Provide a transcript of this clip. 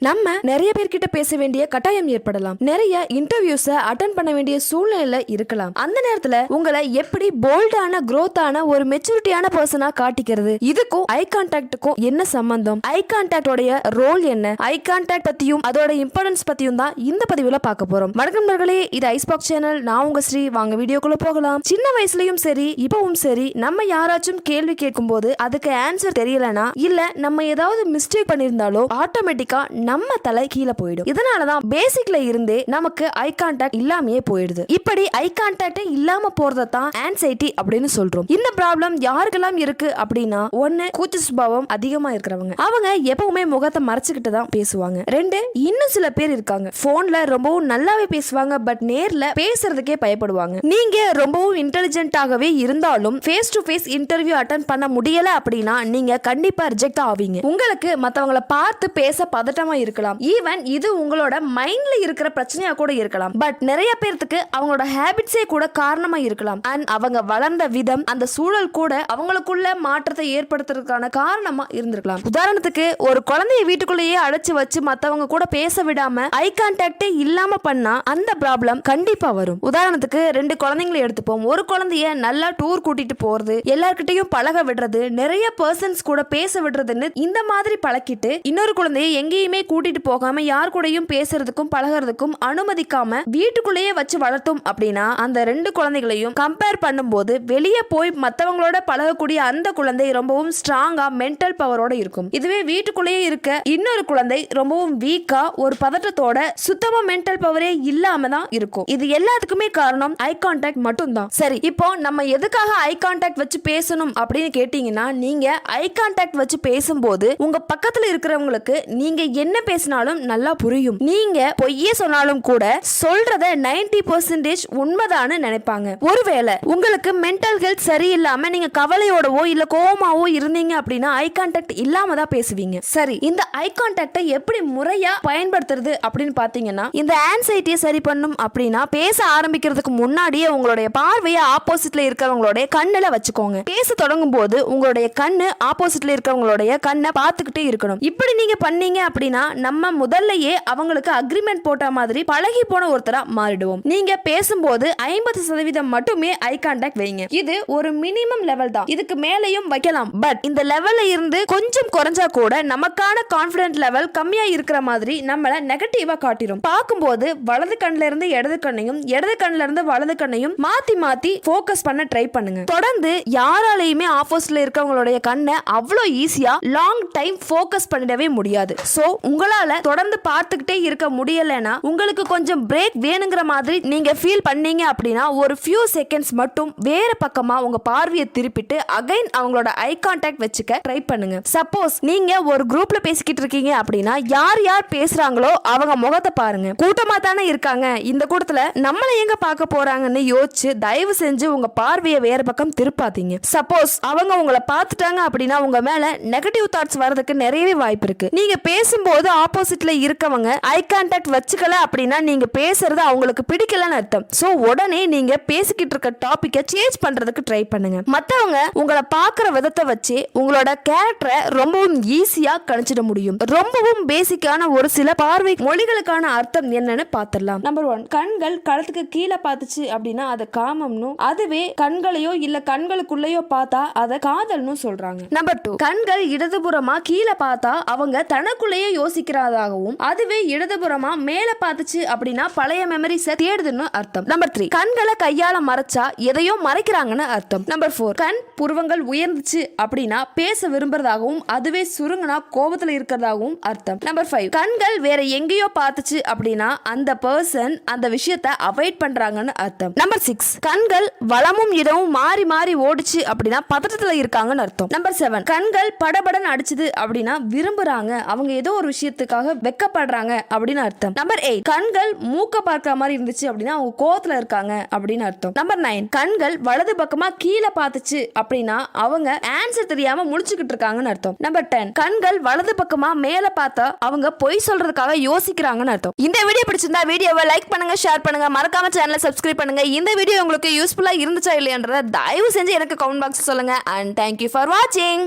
நம்ம நிறைய பேர்கிட்ட பேச வேண்டிய கட்டாயம் ஏற்படலாம். நிறைய இன்டர்வியூஸ அட்டெண்ட் பண்ண வேண்டிய சூழ்நிலையில இருக்கலாம். அந்த நேரத்துல உங்களை எப்படி போல்டான growth-ஆன ஒரு மெச்சூரிட்டியான பர்சனா காட்டிக்கிறது? இதுக்கும் ஐ கான்டாக்டுக்கும் என்ன சம்பந்தம்? ஐ கான்டாக்டோட ரோல் என்ன? ஐ கான்டாக்ட் பத்தியும் அதோட இம்பார்ட்டன்ஸ் பத்தியும் தான் இந்த பதிவுல பார்க்க போறோம். வணக்கம் நண்பர்களே, இது ஐஸ்பாக் சேனல். நான் உங்க ஸ்ரீ. வாங்க வீடியோக்குள்ள போகலாம். சின்ன வயசுலயும் சரி இப்பவும் சரி நம்ம யாராச்சும் கேள்வி கேட்கும் போது அதுக்கு ஆன்சர் தெரியலனா இல்ல நம்ம ஏதாவது மிஸ்டேக் பண்ணிருந்தாலோ ஆட்டோமேட்டிக்கா நம்ம தலை கீழே போயிடும். இதனாலதான் பேசிக்ல இருந்தே நமக்கு ஐ கான்டாக்ட் இல்லாமையே போயிடுது. இப்படி ஐ கான்டாக்ட் இல்லாம போறதான் ஆன்சைட்டி அப்படின்னு சொல்றோம். இந்த ப்ராப்ளம் யாருக்கெல்லாம் இருக்கு அப்படின்னா, ஒன்னு கூச்ச சுபாவம் அதிகமா இருக்கிறவங்க, அவங்க எப்பவுமே முகத்தை மறைச்சுக்கிட்டு தான் பேசுவாங்க. ரெண்டு, இன்னும் சில பேர் இருக்காங்க போன்ல ரொம்பவும் நல்லாவே பேசுவாங்க, பட் நேர்ல பேசுறதுக்கே பயப்படுவாங்க. நீங்க ரொம்பவும் இன்டெலிஜென்ட்டாகவே இருந்தாலும் face to face interview attend பண்ண முடியல அப்படின்னா நீங்க கண்டிப்பா ரிஜெக்ட் ஆவீங்க. உங்களுக்கு மத்தவங்களை பார்த்து பேச பதட்டமா இருக்கலாம். ஈவன் இது உங்களோட மைண்ட்ல இருக்கிற பிரச்சனையா கூட இருக்கலாம். பட் நிறைய பேருக்கு அவங்களோட ஹேபிட்ஸே கூட காரணமா இருக்கலாம். அண்ட் அவங்க வளர்ந்த விதம், அந்த சூழல் கூட அவங்களுக்குள்ள மாற்றத்தை ஏற்படுத்துறதுக்கான காரணமா இருந்திருக்கலாம். உதாரணத்துக்கு, ஒரு குழந்தைய வீட்டுக்குள்ளேயே அடைச்சு வச்சு மத்தவங்க கூட பேச விடாம ஐ கான்டாக்டே இல்லாம பண்ணா அந்த ப்ராப்ளம் கண்டிப்பா வரும். உதாரணத்துக்கு, ரெண்டு குழந்தைங்களை எடுத்துப்போம். ஒரு குழந்தைய நல்லா டூர் கூட்டிட்டு போறது, எல்லார்கிட்டையும் பழக விடுறது, நிறைய பர்சன்ஸ் கூட பேச விடுறதுன்னு இந்த மாதிரி பழக்கிட்டு இன்னொரு குழந்தைய எங்கேயுமே கூட்டிட்டு போகாம யார் கூடயும் பேசுறதுக்கும் பழகிறதுக்கும் அனுமதிக்காம வீட்டுக்குள்ளேயே வச்சு வளர்த்தோம் அப்படின்னா அந்த ரெண்டு குழந்தைகளையும் கம்பேர் பண்ணும்போது வெளியே போய் மத்தவங்களோட பழகக்கூடிய அந்த குழந்தை ரொம்பவும் ஸ்ட்ராங்கா மென்டல் பவரோட இருக்கும். இதுவே வீட்டுக்குள்ளேயே இருக்க இன்னொரு குழந்தை ரொம்பவும் வீக்கா ஒரு பதட்டத்தோட சுத்தமா மென்டல் பவரே இல்லாம தான் இருக்கும். இது எல்லாத்துக்குமே காரணம் ஐ கான்டாக்ட் மட்டும் தான். சரி, இப்போ நம்ம எதுக்காக ஐ கான்டாக்ட் வச்சு பேசணும் அப்படின்னு கேட்டீங்கன்னா, நீங்க ஐ கான்டாக்ட் வச்சு பேசும்போது உங்க பக்கத்துல இருக்கிறவங்களுக்கு நீங்க என்ன பேசினாலும் நல்லா புரியும். நீங்க பொய்யே சொன்னாலும் கூட சொல்றத 90% உண்மைதான்னு நினைப்பாங்க. ஒருவேளை உங்களுக்கு மென்டல் ஹெல்த் சரியில்லாம நீங்க கவலையோடவோ இல்ல கோவமாவோ இருந்தீங்க அப்படின்னா ஐ கான்டாக்ட் இல்லாம தான் பேசுவீங்க. சரி, இந்த ஐ கான்டாக்டை எப்படி முறையா பயன்படுத்துறது அப்படின்னு பாத்தீங்கன்னா, இந்த ஆன்சைட்டியை சரி பண்ணும் அப்படின்னா பேச ஆரம்பிக்கிறதுக்கு முன்னாடியே உங்களுடைய பார்வையை ஆப்போசிட்ல இருக்கிறவங்களுடைய கண்ணுல வச்சுக்கோங்க. பேச தொடங்கும் போது உங்களுடைய கண்ணு ஆப்போசிட்ல இருக்கிறவங்களுடைய கண்ணை பார்த்துக்கிட்டே இருக்கணும். இப்படி நீங்க பண்ணீங்க அப்படின்னா நம்ம முதல்லயே அவங்களுக்கு அக்ரிமெண்ட் போட்ட மாதிரி பழகி போன ஒருத்தரா மாறிடுவோம். நீங்க பேசும்போது 50% மட்டுமே ஐ கான்டாக்ட் வைங்க. இது ஒரு மினிமம் லெவல் தான். இதுக்கு மேலையும் வைக்கலாம். பட் இந்த லெவல்ல இருந்து கொஞ்சம் குறைஞ்சா கூட நமக்கான கான்ஃபிடன்ட் லெவல் கம்மியா இருக்கிற மாதிரி நம்மள நெகட்டிவா காட்டிடும். பார்க்கும்போது வலது கண்ணுல இருந்து இடது கண்ணையும் இடது கண்ணுல இருந்து வலது கண்ணையும் மாத்தி மாத்தி ஃபோக்கஸ் பண்ண ட்ரை பண்ணுங்க. தொடர்ந்து யாராலையுமே ஆப்போசிட்ல இருக்கவங்களுடைய கண்ணை அவ்வளோ ஈஸியா லாங் டைம் ஃபோக்கஸ் பண்ணிடவே முடியாது. சோ உங்களால தொடர்ந்து பார்த்துக்கிட்டே இருக்க முடியலனா, உங்களுக்கு கொஞ்சம் பிரேக் வேணுங்கிற மாதிரி நீங்க ஃபீல் பண்ணீங்க அப்படின்னா ஒரு ஃபியூ செகண்ட்ஸ் மட்டும் வேற பக்கமா உங்க பார்வையை திருப்பிட்டு அகைன் அவங்களோட ஐ கான்டாக்ட் வச்சுக்க ட்ரை பண்ணுங்க. சப்போஸ் நீங்க ஒரு குரூப்ல பேசிக்கிட்டு இருக்கீங்க அப்படின்னா யார் யார் பேசுறாங்களோ அவங்க முகத்தை பாருங்க. கூட்டமா தானே இருக்காங்க, இந்த கூட்டத்துல நம்மள எங்க பார்க்க போறாங்கன்னு யோசிச்சு தயவு செஞ்சு உங்க பார்வையை வேற பக்கம் திருப்பாதீங்க. சப்போஸ் அவங்க உங்களை பார்த்துட்டாங்க அப்படின்னா உங்க மேல நெகட்டிவ் தாட்ஸ் வரதுக்கு நிறையவே வாய்ப்பு இருக்கு. நீங்க பேசும்போது ஆப்போசிட்ல இருக்கவங்க ஐ கான்டாக்ட் வச்சுக்கல அப்படின்னா நீங்க பேசுறது அவங்களுக்கு பிடிக்கலன்னு அர்த்தம். சோ உடனே நீங்க பேசிக்கிட்டு இருக்க டாபிக்கை சேஞ்ச் பண்றதுக்கு ட்ரை பண்ணுங்க. மத்தவங்க உங்களை பார்க்குற விதத்தை வச்சு உங்களோட கேரக்டரை ரொம்பவும் ஈஸியா கணிச்சிட முடியும். ரொம்பவும் பேசிக்கான ஒரு சில பார்வை மொழிகளுக்கான அர்த்தம் என்னன்னு பார்த்துடலாம். நம்பர் 1, கண்கள் களத்துக்கு கீழே பார்த்துச்சு அப்படின்னா அதை காமம்னு, அதுவே கண்களையோ இல்ல கண்களுக்குள்ளேயோ பார்த்தா அதை காதல்னு சொல்றாங்க. நம்பர் 2, கண்கள் இடதுபுறமா கீழே பார்த்தா அவங்க தனக்குள்ளேயே யோசிக்கிறதாகவும், அதுவே இடதுபுறமா மேல பார்த்துச்சு அப்படின்னா பழைய மெமரிஸை தேடுதுன்னு அர்த்தம். நம்பர் 3, கண்களை கையால மறைச்சா எதையோ மறைக்கிறாங்கன்னு அர்த்தம். நம்பர் 4, கண் புருவங்கள் உயர்ந்துச்சு அப்படின்னா பேச விரும்புறதாகவும், அதுவே சுருங்கினா கோபத்துல இருக்கிறதாகவும் அர்த்தம். நம்பர் 5, கண்கள் வேற எங்கேயோ பார்த்துச்சு அப்படின்னா அந்த பர்சன் அந்த விஷயத்தை அவாய்ட் பண்றாங்கன்னு அர்த்தம். நம்பர் 6, கண்கள் வலமும் இடமும் மாறி மாறி ஓடிச்சு அப்படின்னா பதட்டத்துல இருக்காங்கன்னு அர்த்தம். நம்பர் 7, கண்கள் படபடன் அடிச்சுது அப்படின்னா விரும்புறாங்க, அவங்க ஏதோ ஒரு விஷயத்துக்காக வெக்கப்படுறாங்க அப்படின்னு அர்த்தம். நம்பர் 8, கண்கள் மூக்க பார்க்கிற மாதிரி இருந்துச்சு அப்படின்னா அவங்க கோவத்துல இருக்காங்க அப்படின்னு அர்த்தம். நம்பர் 9, கண்கள் வலது பக்கமா கீழே பார்த்துச்சு அப்படின்னா அவங்க ஆன்சர் தெரியாம முழிச்சுக்கிட்டு இருக்காங்கன்னு அர்த்தம். நம்பர் 10, கண்கள் வலது பக்கமா மேல பார்த்தா அவங்க பொய் சொல்றதுக்காக யோசிக்கிறாங்கன்னு அர்த்தம். இந்த வீடியோ பிடிச்சிருந்தா வீடியோவை லைக் பண்ணுங்க, ஷேர் பண்ணுங்க, மறக்காம சேனலை சப்ஸ்கிரைப் பண்ணுங்க. இந்த வீடியோ உங்களுக்கு யூஸ்ஃபுல்லா இருந்துச்சா இல்லையான்றத தயவு செஞ்சு எனக்கு கமெண்ட் பாக்ஸ் சொல்லுங்க. அண்ட் தேங்க்யூ ஃபார் வாட்சிங்.